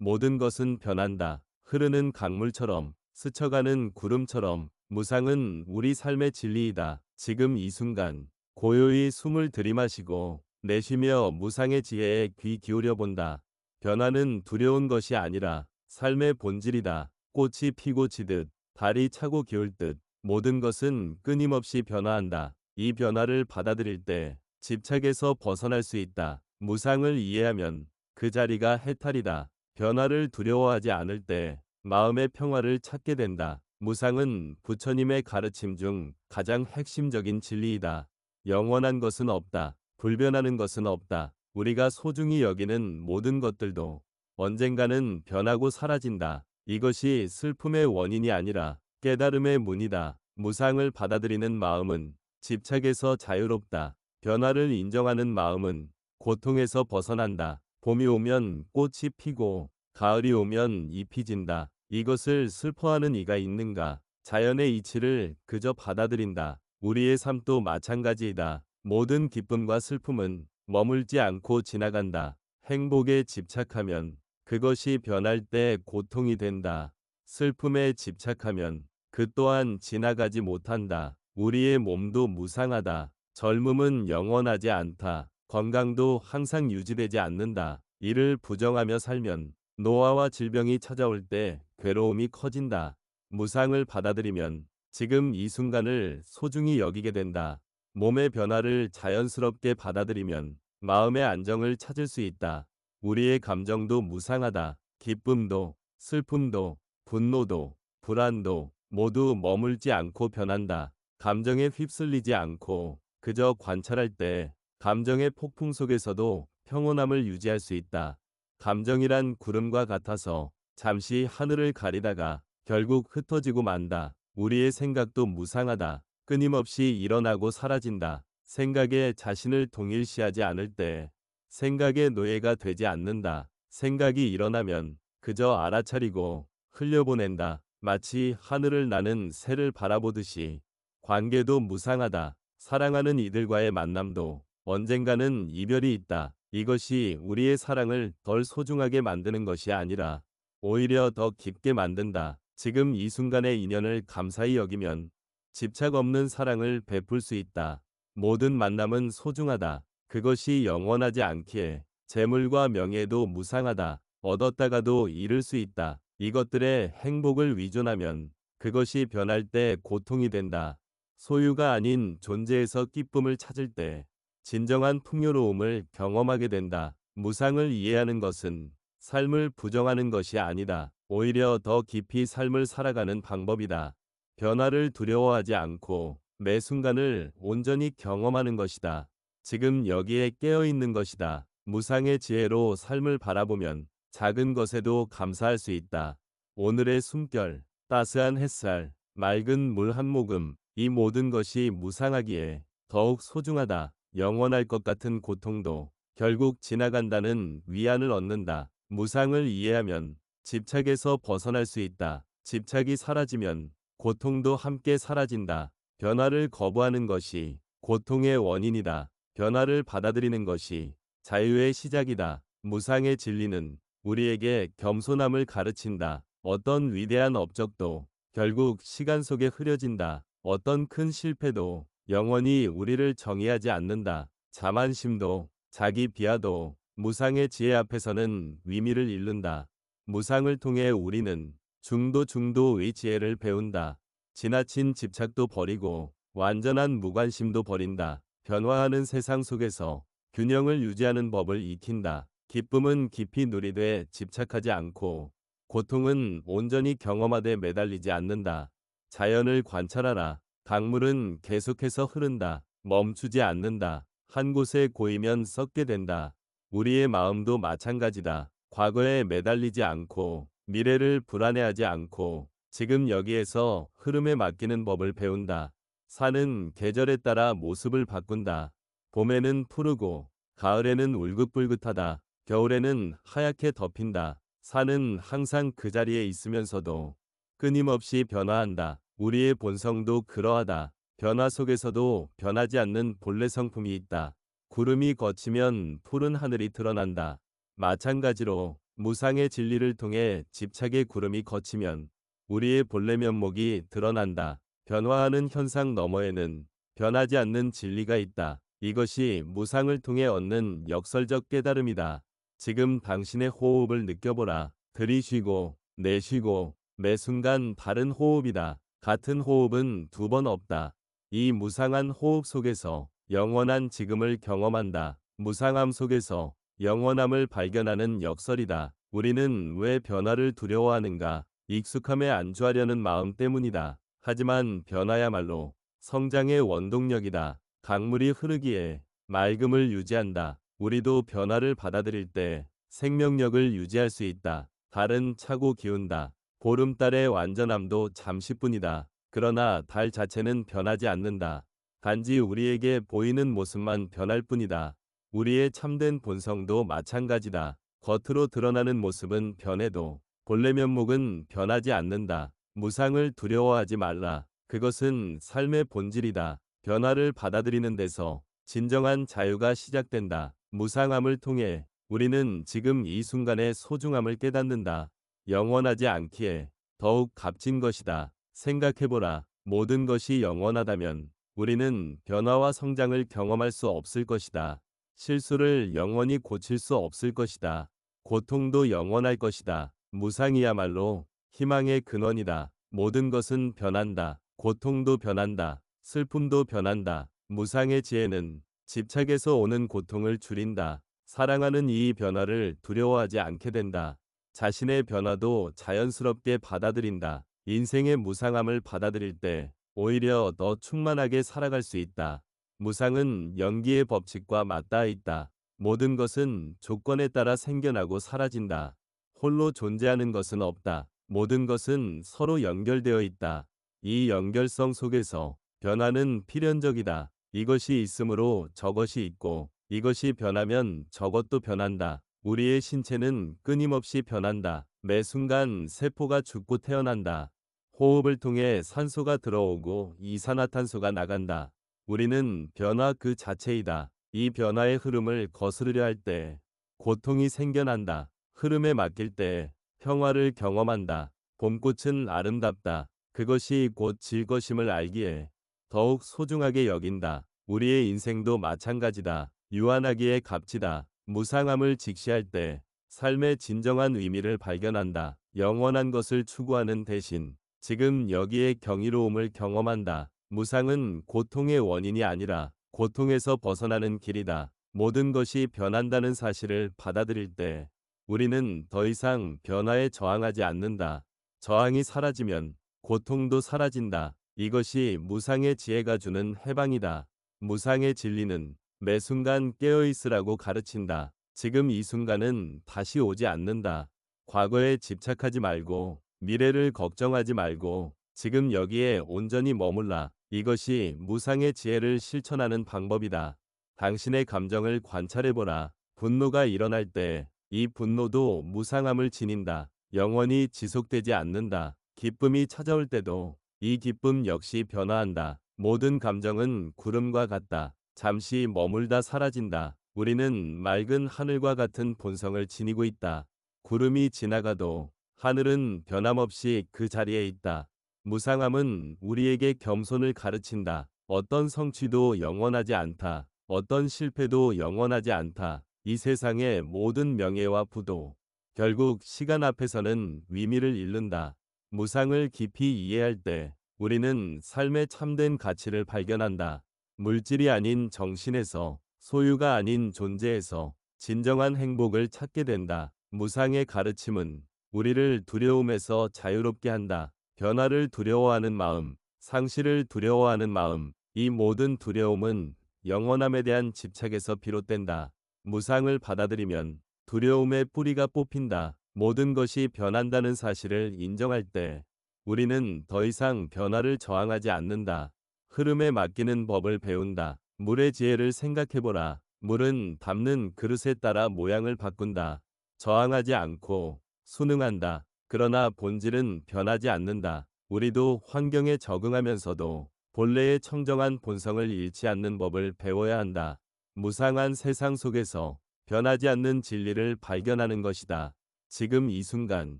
모든 것은 변한다. 흐르는 강물처럼, 스쳐가는 구름처럼 무상은 우리 삶의 진리이다. 지금 이 순간 고요히 숨을 들이마시고 내쉬며 무상의 지혜에 귀 기울여 본다. 변화는 두려운 것이 아니라 삶의 본질이다. 꽃이 피고 지듯, 달이 차고 기울 듯 모든 것은 끊임없이 변화한다. 이 변화를 받아들일 때 집착에서 벗어날 수 있다. 무상을 이해하면 그 자리가 해탈이다. 변화를 두려워하지 않을 때 마음의 평화를 찾게 된다. 무상은 부처님의 가르침 중 가장 핵심적인 진리이다. 영원한 것은 없다. 불변하는 것은 없다. 우리가 소중히 여기는 모든 것들도 언젠가는 변하고 사라진다. 이것이 슬픔의 원인이 아니라 깨달음의 문이다. 무상을 받아들이는 마음은 집착에서 자유롭다. 변화를 인정하는 마음은 고통에서 벗어난다. 봄이 오면 꽃이 피고 가을이 오면 잎이 진다. 이것을 슬퍼하는 이가 있는가? 자연의 이치를 그저 받아들인다. 우리의 삶도 마찬가지이다. 모든 기쁨과 슬픔은 머물지 않고 지나간다. 행복에 집착하면 그것이 변할 때 고통이 된다. 슬픔에 집착하면 그 또한 지나가지 못한다. 우리의 몸도 무상하다. 젊음은 영원하지 않다. 건강도 항상 유지되지 않는다. 이를 부정하며 살면 노화와 질병이 찾아올 때 괴로움이 커진다. 무상을 받아들이면 지금 이 순간을 소중히 여기게 된다. 몸의 변화를 자연스럽게 받아들이면 마음의 안정을 찾을 수 있다. 우리의 감정도 무상하다. 기쁨도, 슬픔도, 분노도, 불안도 모두 머물지 않고 변한다. 감정에 휩쓸리지 않고 그저 관찰할 때 감정의 폭풍 속에서도 평온함을 유지할 수 있다. 감정이란 구름과 같아서 잠시 하늘을 가리다가 결국 흩어지고 만다. 우리의 생각도 무상하다. 끊임없이 일어나고 사라진다. 생각에 자신을 동일시하지 않을 때 생각의 노예가 되지 않는다. 생각이 일어나면 그저 알아차리고 흘려보낸다. 마치 하늘을 나는 새를 바라보듯이 관계도 무상하다. 사랑하는 이들과의 만남도 언젠가는 이별이 있다. 이것이 우리의 사랑을 덜 소중하게 만드는 것이 아니라 오히려 더 깊게 만든다. 지금 이 순간의 인연을 감사히 여기면 집착 없는 사랑을 베풀 수 있다. 모든 만남은 소중하다. 그것이 영원하지 않기에 재물과 명예도 무상하다. 얻었다가도 잃을 수 있다. 이것들의 행복을 위존하면 그것이 변할 때 고통이 된다. 소유가 아닌 존재에서 기쁨을 찾을 때 진정한 풍요로움을 경험하게 된다. 무상을 이해하는 것은 삶을 부정하는 것이 아니다. 오히려 더 깊이 삶을 살아가는 방법이다. 변화를 두려워하지 않고 매 순간을 온전히 경험하는 것이다. 지금 여기에 깨어 있는 것이다. 무상의 지혜로 삶을 바라보면 작은 것에도 감사할 수 있다. 오늘의 숨결, 따스한 햇살, 맑은 물 한 모금, 이 모든 것이 무상하기에 더욱 소중하다. 영원할 것 같은 고통도 결국 지나간다는 위안을 얻는다. 무상을 이해하면 집착에서 벗어날 수 있다. 집착이 사라지면 고통도 함께 사라진다. 변화를 거부하는 것이 고통의 원인이다. 변화를 받아들이는 것이 자유의 시작이다. 무상의 진리는 우리에게 겸손함을 가르친다. 어떤 위대한 업적도 결국 시간 속에 흐려진다. 어떤 큰 실패도 영원히 우리를 정의하지 않는다. 자만심도 자기 비하도 무상의 지혜 앞에서는 의미를 잃는다. 무상을 통해 우리는 중도의 지혜를 배운다. 지나친 집착도 버리고 완전한 무관심도 버린다. 변화하는 세상 속에서 균형을 유지하는 법을 익힌다. 기쁨은 깊이 누리되 집착하지 않고 고통은 온전히 경험하되 매달리지 않는다. 자연을 관찰하라. 강물은 계속해서 흐른다. 멈추지 않는다. 한 곳에 고이면 썩게 된다. 우리의 마음도 마찬가지다. 과거에 매달리지 않고 미래를 불안해하지 않고 지금 여기에서 흐름에 맡기는 법을 배운다. 산은 계절에 따라 모습을 바꾼다. 봄에는 푸르고 가을에는 울긋불긋하다. 겨울에는 하얗게 덮인다. 산은 항상 그 자리에 있으면서도 끊임없이 변화한다. 우리의 본성도 그러하다. 변화 속에서도 변하지 않는 본래 성품이 있다. 구름이 걷히면 푸른 하늘이 드러난다. 마찬가지로 무상의 진리를 통해 집착의 구름이 걷히면 우리의 본래 면목이 드러난다. 변화하는 현상 너머에는 변하지 않는 진리가 있다. 이것이 무상을 통해 얻는 역설적 깨달음이다. 지금 당신의 호흡을 느껴보라. 들이쉬고 내쉬고 매 순간 다른 호흡이다. 같은 호흡은 두 번 없다. 이 무상한 호흡 속에서 영원한 지금을 경험한다. 무상함 속에서 영원함을 발견하는 역설이다. 우리는 왜 변화를 두려워하는가? 익숙함에 안주하려는 마음 때문이다. 하지만 변화야말로 성장의 원동력이다. 강물이 흐르기에 맑음을 유지한다. 우리도 변화를 받아들일 때 생명력을 유지할 수 있다. 달은 차고 기운다. 보름달의 완전함도 잠시뿐이다. 그러나 달 자체는 변하지 않는다. 단지 우리에게 보이는 모습만 변할 뿐이다. 우리의 참된 본성도 마찬가지다. 겉으로 드러나는 모습은 변해도 본래 면목은 변하지 않는다. 무상을 두려워하지 말라. 그것은 삶의 본질이다. 변화를 받아들이는 데서 진정한 자유가 시작된다. 무상함을 통해 우리는 지금 이 순간의 소중함을 깨닫는다. 영원하지 않기에 더욱 값진 것이다. 생각해보라. 모든 것이 영원하다면 우리는 변화와 성장을 경험할 수 없을 것이다. 실수를 영원히 고칠 수 없을 것이다. 고통도 영원할 것이다. 무상이야말로 희망의 근원이다. 모든 것은 변한다. 고통도 변한다. 슬픔도 변한다. 무상의 지혜는 집착에서 오는 고통을 줄인다. 사랑하는 이 변화를 두려워하지 않게 된다. 자신의 변화도 자연스럽게 받아들인다. 인생의 무상함을 받아들일 때 오히려 더 충만하게 살아갈 수 있다. 무상은 연기의 법칙과 맞닿아 있다. 모든 것은 조건에 따라 생겨나고 사라진다. 홀로 존재하는 것은 없다. 모든 것은 서로 연결되어 있다. 이 연결성 속에서 변화는 필연적이다. 이것이 있으므로 저것이 있고 이것이 변하면 저것도 변한다. 우리의 신체는 끊임없이 변한다. 매 순간 세포가 죽고 태어난다. 호흡을 통해 산소가 들어오고 이산화탄소가 나간다. 우리는 변화 그 자체이다. 이 변화의 흐름을 거스르려 할 때 고통이 생겨난다. 흐름에 맡길 때 평화를 경험한다. 봄꽃은 아름답다. 그것이 곧 질 것임을 알기에 더욱 소중하게 여긴다. 우리의 인생도 마찬가지다. 유한하기에 값지다. 무상함을 직시할 때 삶의 진정한 의미를 발견한다. 영원한 것을 추구하는 대신 지금 여기에 경이로움을 경험한다. 무상은 고통의 원인이 아니라 고통에서 벗어나는 길이다. 모든 것이 변한다는 사실을 받아들일 때 우리는 더 이상 변화에 저항하지 않는다. 저항이 사라지면 고통도 사라진다. 이것이 무상의 지혜가 주는 해방이다. 무상의 진리는 매 순간 깨어있으라고 가르친다. 지금 이 순간은 다시 오지 않는다. 과거에 집착하지 말고 미래를 걱정하지 말고 지금 여기에 온전히 머물라. 이것이 무상의 지혜를 실천하는 방법이다. 당신의 감정을 관찰해보라. 분노가 일어날 때 이 분노도 무상함을 지닌다. 영원히 지속되지 않는다. 기쁨이 찾아올 때도 이 기쁨 역시 변화한다. 모든 감정은 구름과 같다. 잠시 머물다 사라진다. 우리는 맑은 하늘과 같은 본성을 지니고 있다. 구름이 지나가도 하늘은 변함없이 그 자리에 있다. 무상함은 우리에게 겸손을 가르친다. 어떤 성취도 영원하지 않다. 어떤 실패도 영원하지 않다. 이 세상의 모든 명예와 부도 결국 시간 앞에서는 의미를 잃는다. 무상을 깊이 이해할 때 우리는 삶의 참된 가치를 발견한다. 물질이 아닌 정신에서, 소유가 아닌 존재에서 진정한 행복을 찾게 된다. 무상의 가르침은 우리를 두려움에서 자유롭게 한다. 변화를 두려워하는 마음, 상실을 두려워하는 마음, 이 모든 두려움은 영원함에 대한 집착에서 비롯된다. 무상을 받아들이면 두려움의 뿌리가 뽑힌다. 모든 것이 변한다는 사실을 인정할 때 우리는 더 이상 변화를 저항하지 않는다. 흐름에 맡기는 법을 배운다. 물의 지혜를 생각해보라. 물은 담는 그릇에 따라 모양을 바꾼다. 저항하지 않고 순응한다. 그러나 본질은 변하지 않는다. 우리도 환경에 적응하면서도 본래의 청정한 본성을 잃지 않는 법을 배워야 한다. 무상한 세상 속에서 변하지 않는 진리를 발견하는 것이다. 지금 이 순간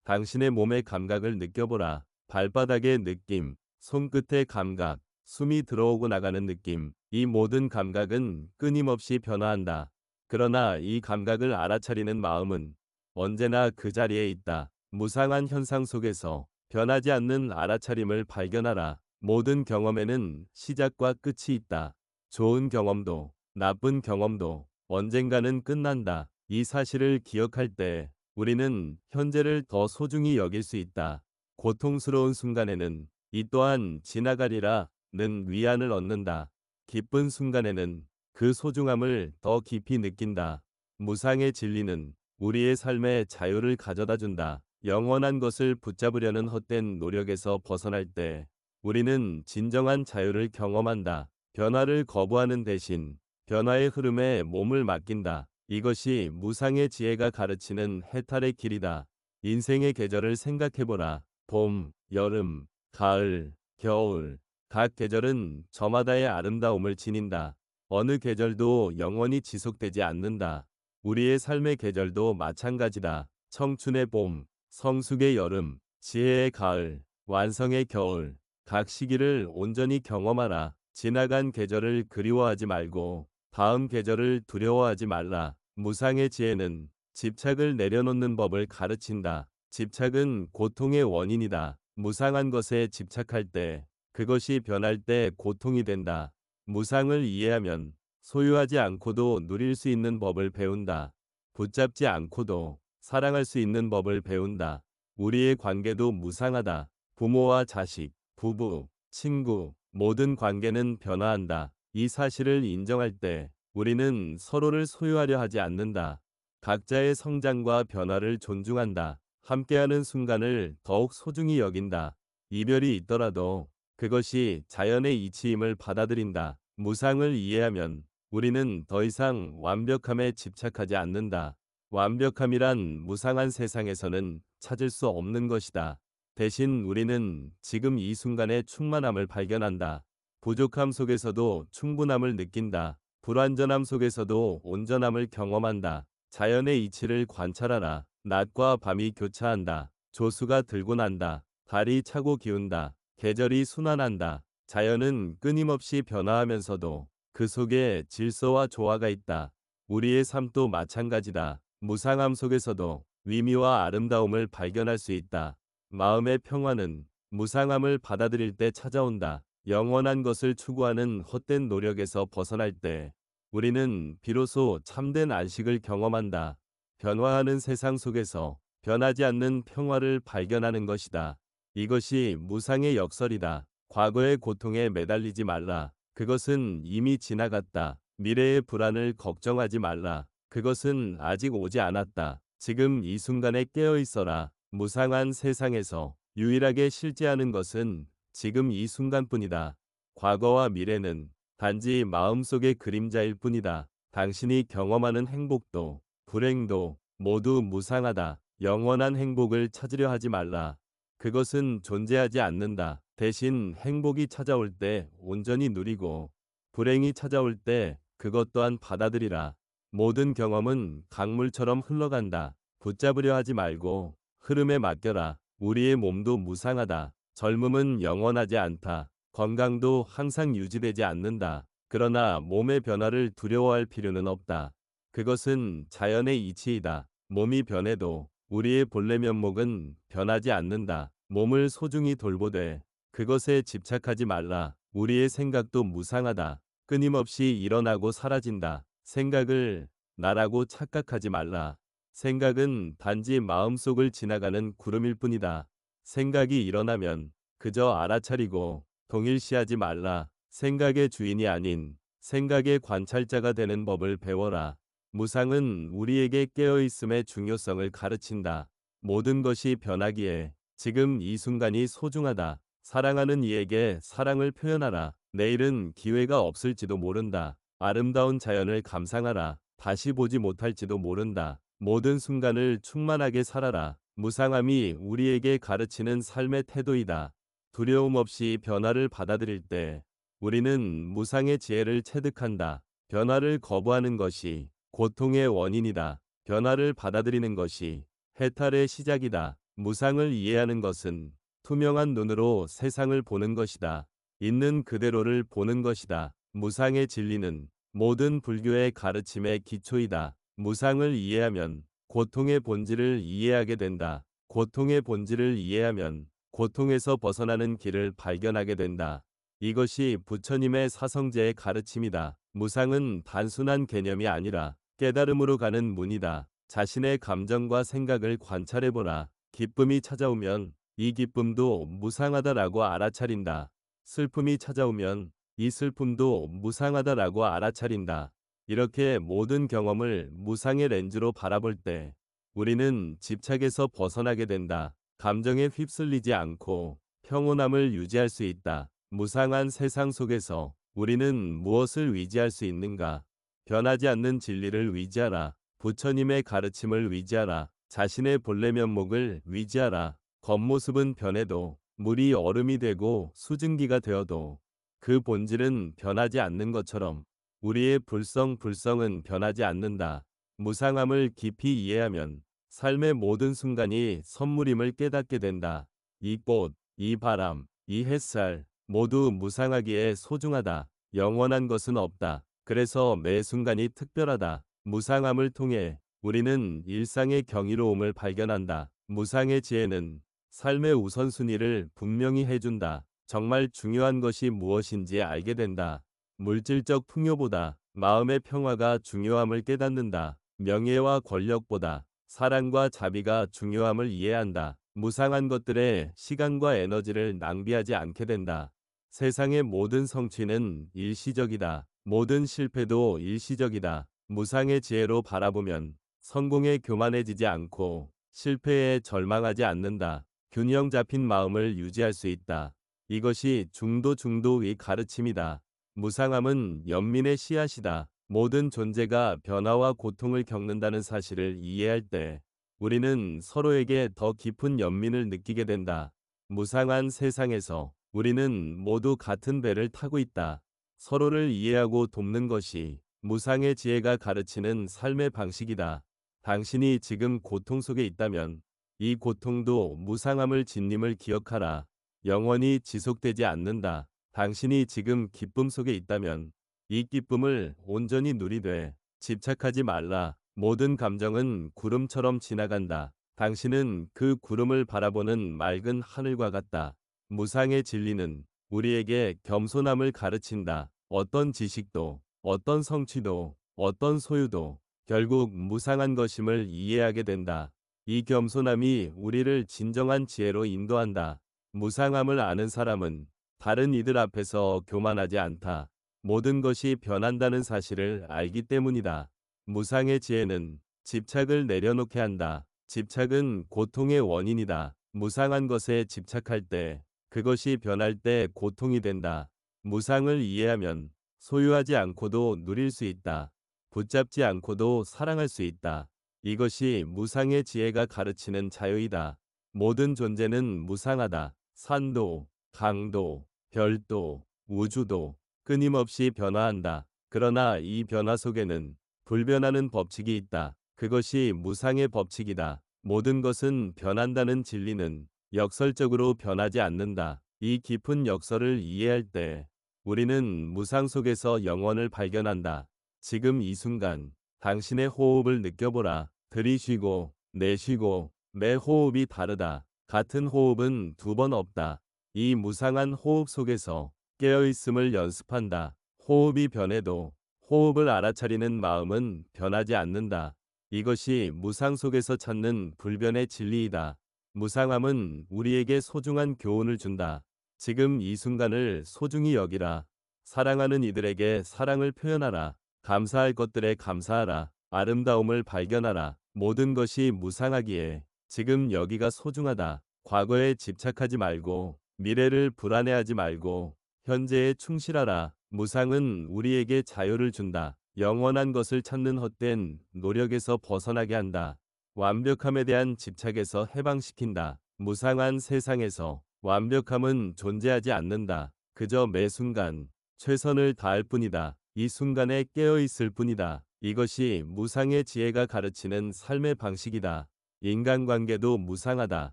당신의 몸의 감각을 느껴보라. 발바닥의 느낌, 손끝의 감각, 숨이 들어오고 나가는 느낌. 이 모든 감각은 끊임없이 변화한다. 그러나 이 감각을 알아차리는 마음은 언제나 그 자리에 있다. 무상한 현상 속에서 변하지 않는 알아차림을 발견하라. 모든 경험에는 시작과 끝이 있다. 좋은 경험도, 나쁜 경험도 언젠가는 끝난다. 이 사실을 기억할 때 우리는 현재를 더 소중히 여길 수 있다. 고통스러운 순간에는 이 또한 지나가리라 는 위안을 얻는다. 기쁜 순간에는 그 소중함을 더 깊이 느낀다. 무상의 진리는 우리의 삶에 자유를 가져다 준다. 영원한 것을 붙잡으려는 헛된 노력에서 벗어날 때 우리는 진정한 자유를 경험한다. 변화를 거부하는 대신 변화의 흐름에 몸을 맡긴다. 이것이 무상의 지혜가 가르치는 해탈의 길이다. 인생의 계절을 생각해보라. 봄, 여름, 가을, 겨울. 각 계절은 저마다의 아름다움을 지닌다. 어느 계절도 영원히 지속되지 않는다. 우리의 삶의 계절도 마찬가지다. 청춘의 봄, 성숙의 여름, 지혜의 가을, 완성의 겨울. 각 시기를 온전히 경험하라. 지나간 계절을 그리워하지 말고 다음 계절을 두려워하지 말라. 무상의 지혜는 집착을 내려놓는 법을 가르친다. 집착은 고통의 원인이다. 무상한 것에 집착할 때 그것이 변할 때 고통이 된다. 무상을 이해하면 소유하지 않고도 누릴 수 있는 법을 배운다. 붙잡지 않고도 사랑할 수 있는 법을 배운다. 우리의 관계도 무상하다. 부모와 자식, 부부, 친구, 모든 관계는 변화한다. 이 사실을 인정할 때 우리는 서로를 소유하려 하지 않는다. 각자의 성장과 변화를 존중한다. 함께하는 순간을 더욱 소중히 여긴다. 이별이 있더라도 그것이 자연의 이치임을 받아들인다. 무상을 이해하면 우리는 더 이상 완벽함에 집착하지 않는다. 완벽함이란 무상한 세상에서는 찾을 수 없는 것이다. 대신 우리는 지금 이 순간의 충만함을 발견한다. 부족함 속에서도 충분함을 느낀다. 불완전함 속에서도 온전함을 경험한다. 자연의 이치를 관찰하라. 낮과 밤이 교차한다. 조수가 들고 난다. 달이 차고 기운다. 계절이 순환한다. 자연은 끊임없이 변화하면서도 그 속에 질서와 조화가 있다. 우리의 삶도 마찬가지다. 무상함 속에서도 위미와 아름다움을 발견할 수 있다. 마음의 평화는 무상함을 받아들일 때 찾아온다. 영원한 것을 추구하는 헛된 노력에서 벗어날 때 우리는 비로소 참된 안식을 경험한다. 변화하는 세상 속에서 변하지 않는 평화를 발견하는 것이다. 이것이 무상의 역설이다. 과거의 고통에 매달리지 말라. 그것은 이미 지나갔다. 미래의 불안을 걱정하지 말라. 그것은 아직 오지 않았다. 지금 이 순간에 깨어 있어라. 무상한 세상에서 유일하게 실제하는 것은 지금 이 순간뿐이다. 과거와 미래는 단지 마음속의 그림자일 뿐이다. 당신이 경험하는 행복도 불행도 모두 무상하다. 영원한 행복을 찾으려 하지 말라. 그것은 존재하지 않는다. 대신 행복이 찾아올 때 온전히 누리고 불행이 찾아올 때 그것 또한 받아들이라. 모든 경험은 강물처럼 흘러간다. 붙잡으려 하지 말고 흐름에 맡겨라. 우리의 몸도 무상하다. 젊음은 영원하지 않다. 건강도 항상 유지되지 않는다. 그러나 몸의 변화를 두려워할 필요는 없다. 그것은 자연의 이치이다. 몸이 변해도 우리의 본래 면목은 변하지 않는다. 몸을 소중히 돌보되 그것에 집착하지 말라. 우리의 생각도 무상하다. 끊임없이 일어나고 사라진다. 생각을 나라고 착각하지 말라. 생각은 단지 마음속을 지나가는 구름일 뿐이다. 생각이 일어나면 그저 알아차리고 동일시하지 말라. 생각의 주인이 아닌 생각의 관찰자가 되는 법을 배워라. 무상은 우리에게 깨어있음의 중요성을 가르친다. 모든 것이 변하기에 지금 이 순간이 소중하다. 사랑하는 이에게 사랑을 표현하라. 내일은 기회가 없을지도 모른다. 아름다운 자연을 감상하라. 다시 보지 못할지도 모른다. 모든 순간을 충만하게 살아라. 무상함이 우리에게 가르치는 삶의 태도이다. 두려움 없이 변화를 받아들일 때 우리는 무상의 지혜를 체득한다. 변화를 거부하는 것이 고통의 원인이다. 변화를 받아들이는 것이 해탈의 시작이다. 무상을 이해하는 것은 투명한 눈으로 세상을 보는 것이다. 있는 그대로를 보는 것이다. 무상의 진리는 모든 불교의 가르침의 기초이다. 무상을 이해하면 고통의 본질을 이해하게 된다. 고통의 본질을 이해하면 고통에서 벗어나는 길을 발견하게 된다. 이것이 부처님의 사성제의 가르침이다. 무상은 단순한 개념이 아니라 깨달음으로 가는 문이다. 자신의 감정과 생각을 관찰해보라. 기쁨이 찾아오면 이 기쁨도 무상하다라고 알아차린다. 슬픔이 찾아오면 이 슬픔도 무상하다라고 알아차린다. 이렇게 모든 경험을 무상의 렌즈로 바라볼 때 우리는 집착에서 벗어나게 된다. 감정에 휩쓸리지 않고 평온함을 유지할 수 있다. 무상한 세상 속에서 우리는 무엇을 위지할 수 있는가? 변하지 않는 진리를 위지하라. 부처님의 가르침을 위지하라. 자신의 본래 면목을 위지하라. 겉모습은 변해도 물이 얼음이 되고 수증기가 되어도 그 본질은 변하지 않는 것처럼 우리의 불성은 변하지 않는다. 무상함을 깊이 이해하면 삶의 모든 순간이 선물임을 깨닫게 된다. 이 꽃, 이 바람, 이 햇살 모두 무상하기에 소중하다. 영원한 것은 없다. 그래서 매 순간이 특별하다. 무상함을 통해 우리는 일상의 경이로움을 발견한다. 무상의 지혜는 삶의 우선순위를 분명히 해준다. 정말 중요한 것이 무엇인지 알게 된다. 물질적 풍요보다 마음의 평화가 중요함을 깨닫는다. 명예와 권력보다 사랑과 자비가 중요함을 이해한다. 무상한 것들에 시간과 에너지를 낭비하지 않게 된다. 세상의 모든 성취는 일시적이다. 모든 실패도 일시적이다. 무상의 지혜로 바라보면 성공에 교만해지지 않고 실패에 절망하지 않는다. 균형 잡힌 마음을 유지할 수 있다. 이것이 중도의 가르침이다. 무상함은 연민의 씨앗이다. 모든 존재가 변화와 고통을 겪는다는 사실을 이해할 때 우리는 서로에게 더 깊은 연민을 느끼게 된다. 무상한 세상에서 우리는 모두 같은 배를 타고 있다. 서로를 이해하고 돕는 것이 무상의 지혜가 가르치는 삶의 방식이다. 당신이 지금 고통 속에 있다면 이 고통도 무상함을 진림을 기억하라. 영원히 지속되지 않는다. 당신이 지금 기쁨 속에 있다면 이 기쁨을 온전히 누리되 집착하지 말라. 모든 감정은 구름처럼 지나간다. 당신은 그 구름을 바라보는 맑은 하늘과 같다. 무상의 진리는 우리에게 겸손함을 가르친다. 어떤 지식도, 어떤 성취도, 어떤 소유도 결국 무상한 것임을 이해하게 된다. 이 겸손함이 우리를 진정한 지혜로 인도한다. 무상함을 아는 사람은 다른 이들 앞에서 교만하지 않다. 모든 것이 변한다는 사실을 알기 때문이다. 무상의 지혜는 집착을 내려놓게 한다. 집착은 고통의 원인이다. 무상한 것에 집착할 때 그것이 변할 때 고통이 된다. 무상을 이해하면 소유하지 않고도 누릴 수 있다. 붙잡지 않고도 사랑할 수 있다. 이것이 무상의 지혜가 가르치는 자유이다. 모든 존재는 무상하다. 산도, 강도, 별도, 우주도 끊임없이 변화한다. 그러나 이 변화 속에는 불변하는 법칙이 있다. 그것이 무상의 법칙이다. 모든 것은 변한다는 진리는 역설적으로 변하지 않는다. 이 깊은 역설을 이해할 때 우리는 무상 속에서 영원을 발견한다. 지금 이 순간 당신의 호흡을 느껴보라. 들이쉬고 내쉬고 매 호흡이 다르다. 같은 호흡은 두 번 없다. 이 무상한 호흡 속에서 깨어있음을 연습한다. 호흡이 변해도 호흡을 알아차리는 마음은 변하지 않는다. 이것이 무상 속에서 찾는 불변의 진리이다. 무상함은 우리에게 소중한 교훈을 준다. 지금 이 순간을 소중히 여기라. 사랑하는 이들에게 사랑을 표현하라. 감사할 것들에 감사하라. 아름다움을 발견하라. 모든 것이 무상하기에 지금 여기가 소중하다. 과거에 집착하지 말고 미래를 불안해하지 말고 현재에 충실하라. 무상은 우리에게 자유를 준다. 영원한 것을 찾는 헛된 노력에서 벗어나게 한다. 완벽함에 대한 집착에서 해방시킨다. 무상한 세상에서 완벽함은 존재하지 않는다. 그저 매 순간 최선을 다할 뿐이다. 이 순간에 깨어 있을 뿐이다. 이것이 무상의 지혜가 가르치는 삶의 방식이다. 인간관계도 무상하다.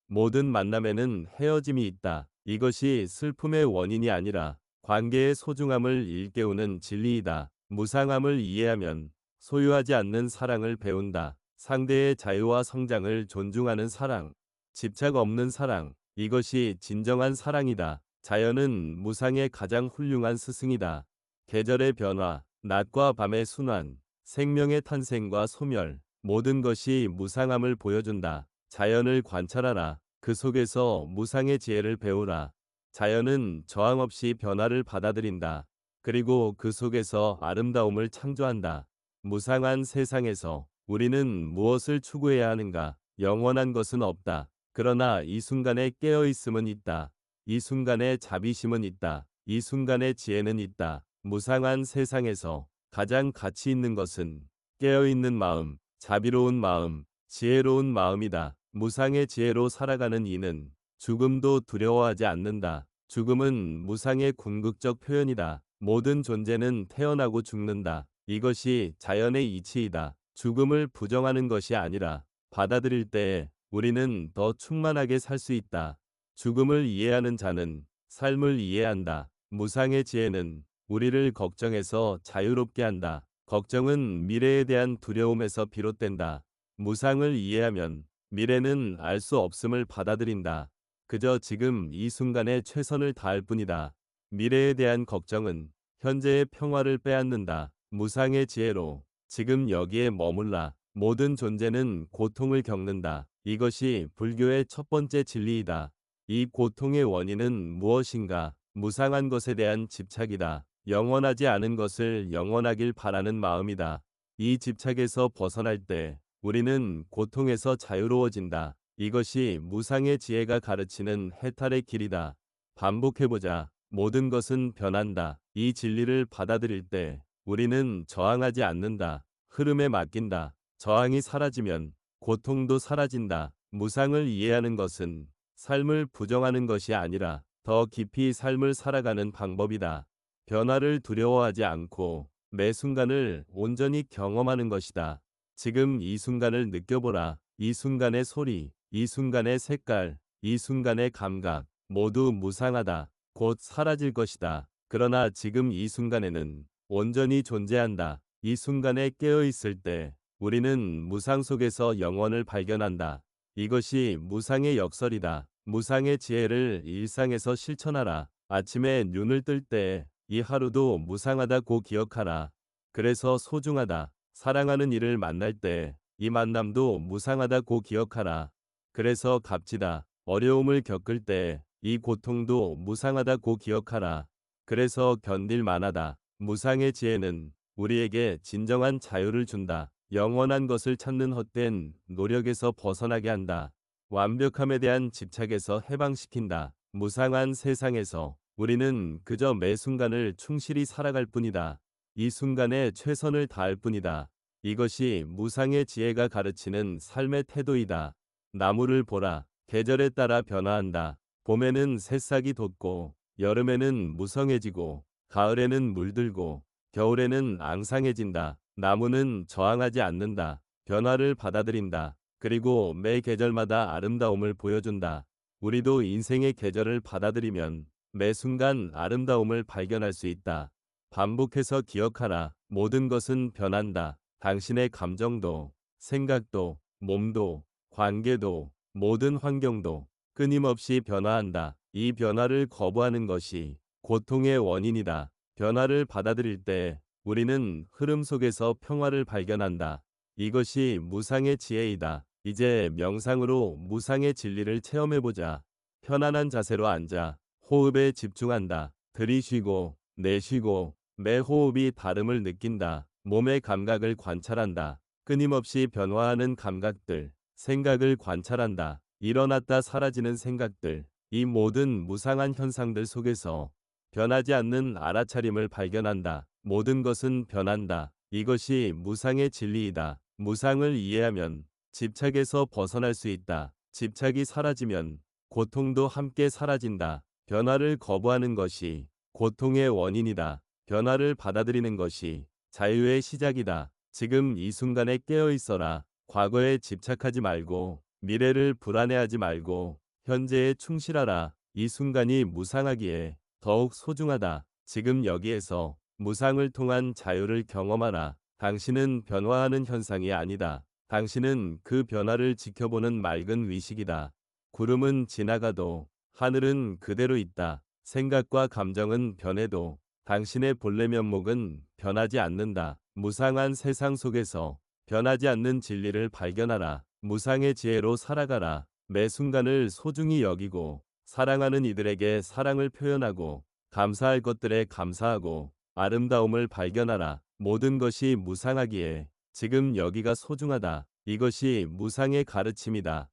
모든 만남에는 헤어짐이 있다. 이것이 슬픔의 원인이 아니라 관계의 소중함을 일깨우는 진리이다. 무상함을 이해하면 소유하지 않는 사랑을 배운다. 상대의 자유와 성장을 존중하는 사랑, 집착 없는 사랑, 이것이 진정한 사랑이다. 자연은 무상의 가장 훌륭한 스승이다. 계절의 변화, 낮과 밤의 순환, 생명의 탄생과 소멸, 모든 것이 무상함을 보여준다. 자연을 관찰하라. 그 속에서 무상의 지혜를 배우라. 자연은 저항 없이 변화를 받아들인다. 그리고 그 속에서 아름다움을 창조한다. 무상한 세상에서 우리는 무엇을 추구해야 하는가? 영원한 것은 없다. 그러나 이 순간에 깨어있음은 있다. 이 순간에 자비심은 있다. 이 순간에 지혜는 있다. 무상한 세상에서 가장 가치 있는 것은 깨어있는 마음, 자비로운 마음, 지혜로운 마음이다. 무상의 지혜로 살아가는 이는 죽음도 두려워하지 않는다. 죽음은 무상의 궁극적 표현이다. 모든 존재는 태어나고 죽는다. 이것이 자연의 이치이다. 죽음을 부정하는 것이 아니라 받아들일 때에 우리는 더 충만하게 살 수 있다. 죽음을 이해하는 자는 삶을 이해한다. 무상의 지혜는 우리를 걱정에서 자유롭게 한다. 걱정은 미래에 대한 두려움에서 비롯된다. 무상을 이해하면 미래는 알 수 없음을 받아들인다. 그저 지금 이 순간에 최선을 다할 뿐이다. 미래에 대한 걱정은 현재의 평화를 빼앗는다. 무상의 지혜로 지금 여기에 머물라. 모든 존재는 고통을 겪는다. 이것이 불교의 첫 번째 진리이다. 이 고통의 원인은 무엇인가? 무상한 것에 대한 집착이다. 영원하지 않은 것을 영원하길 바라는 마음이다. 이 집착에서 벗어날 때 우리는 고통에서 자유로워진다. 이것이 무상의 지혜가 가르치는 해탈의 길이다. 반복해보자. 모든 것은 변한다. 이 진리를 받아들일 때 우리는 저항하지 않는다. 흐름에 맡긴다. 저항이 사라지면 고통도 사라진다. 무상을 이해하는 것은 삶을 부정하는 것이 아니라 더 깊이 삶을 살아가는 방법이다. 변화를 두려워하지 않고 매 순간을 온전히 경험하는 것이다. 지금 이 순간을 느껴보라. 이 순간의 소리, 이 순간의 색깔, 이 순간의 감각, 모두 무상하다. 곧 사라질 것이다. 그러나 지금 이 순간에는 온전히 존재한다. 이 순간에 깨어있을 때 우리는 무상 속에서 영원을 발견한다. 이것이 무상의 역설이다. 무상의 지혜를 일상에서 실천하라. 아침에 눈을 뜰 때 이 하루도 무상하다고 기억하라. 그래서 소중하다. 사랑하는 이를 만날 때 이 만남도 무상하다고 기억하라. 그래서 값지다. 어려움을 겪을 때 이 고통도 무상하다고 기억하라. 그래서 견딜 만하다. 무상의 지혜는 우리에게 진정한 자유를 준다. 영원한 것을 찾는 헛된 노력에서 벗어나게 한다. 완벽함에 대한 집착에서 해방시킨다. 무상한 세상에서 우리는 그저 매 순간을 충실히 살아갈 뿐이다. 이 순간에 최선을 다할 뿐이다. 이것이 무상의 지혜가 가르치는 삶의 태도이다. 나무를 보라. 계절에 따라 변화한다. 봄에는 새싹이 돋고 여름에는 무성해지고 가을에는 물들고 겨울에는 앙상해진다. 나무는 저항하지 않는다. 변화를 받아들인다. 그리고 매 계절마다 아름다움을 보여준다. 우리도 인생의 계절을 받아들이면 매 순간 아름다움을 발견할 수 있다. 반복해서 기억하라. 모든 것은 변한다. 당신의 감정도, 생각도, 몸도, 관계도, 모든 환경도 끊임없이 변화한다. 이 변화를 거부하는 것이 고통의 원인이다. 변화를 받아들일 때 우리는 흐름 속에서 평화를 발견한다. 이것이 무상의 지혜이다. 이제 명상으로 무상의 진리를 체험해보자. 편안한 자세로 앉아 호흡에 집중한다. 들이쉬고 내쉬고 매 호흡이 다름을 느낀다. 몸의 감각을 관찰한다. 끊임없이 변화하는 감각들, 생각을 관찰한다. 일어났다 사라지는 생각들, 이 모든 무상한 현상들 속에서 변하지 않는 알아차림을 발견한다. 모든 것은 변한다. 이것이 무상의 진리이다. 무상을 이해하면 집착에서 벗어날 수 있다. 집착이 사라지면 고통도 함께 사라진다. 변화를 거부하는 것이 고통의 원인이다. 변화를 받아들이는 것이 자유의 시작이다. 지금 이 순간에 깨어 있어라. 과거에 집착하지 말고 미래를 불안해하지 말고 현재에 충실하라. 이 순간이 무상하기에 더욱 소중하다. 지금 여기에서 무상을 통한 자유를 경험하라. 당신은 변화하는 현상이 아니다. 당신은 그 변화를 지켜보는 맑은 위식이다. 구름은 지나가도 하늘은 그대로 있다. 생각과 감정은 변해도 당신의 본래 면목은 변하지 않는다. 무상한 세상 속에서 변하지 않는 진리를 발견하라. 무상의 지혜로 살아가라. 매 순간을 소중히 여기고 사랑하는 이들에게 사랑을 표현하고 감사할 것들에 감사하고 아름다움을 발견하라. 모든 것이 무상하기에 지금 여기가 소중하다. 이것이 무상의 가르침이다.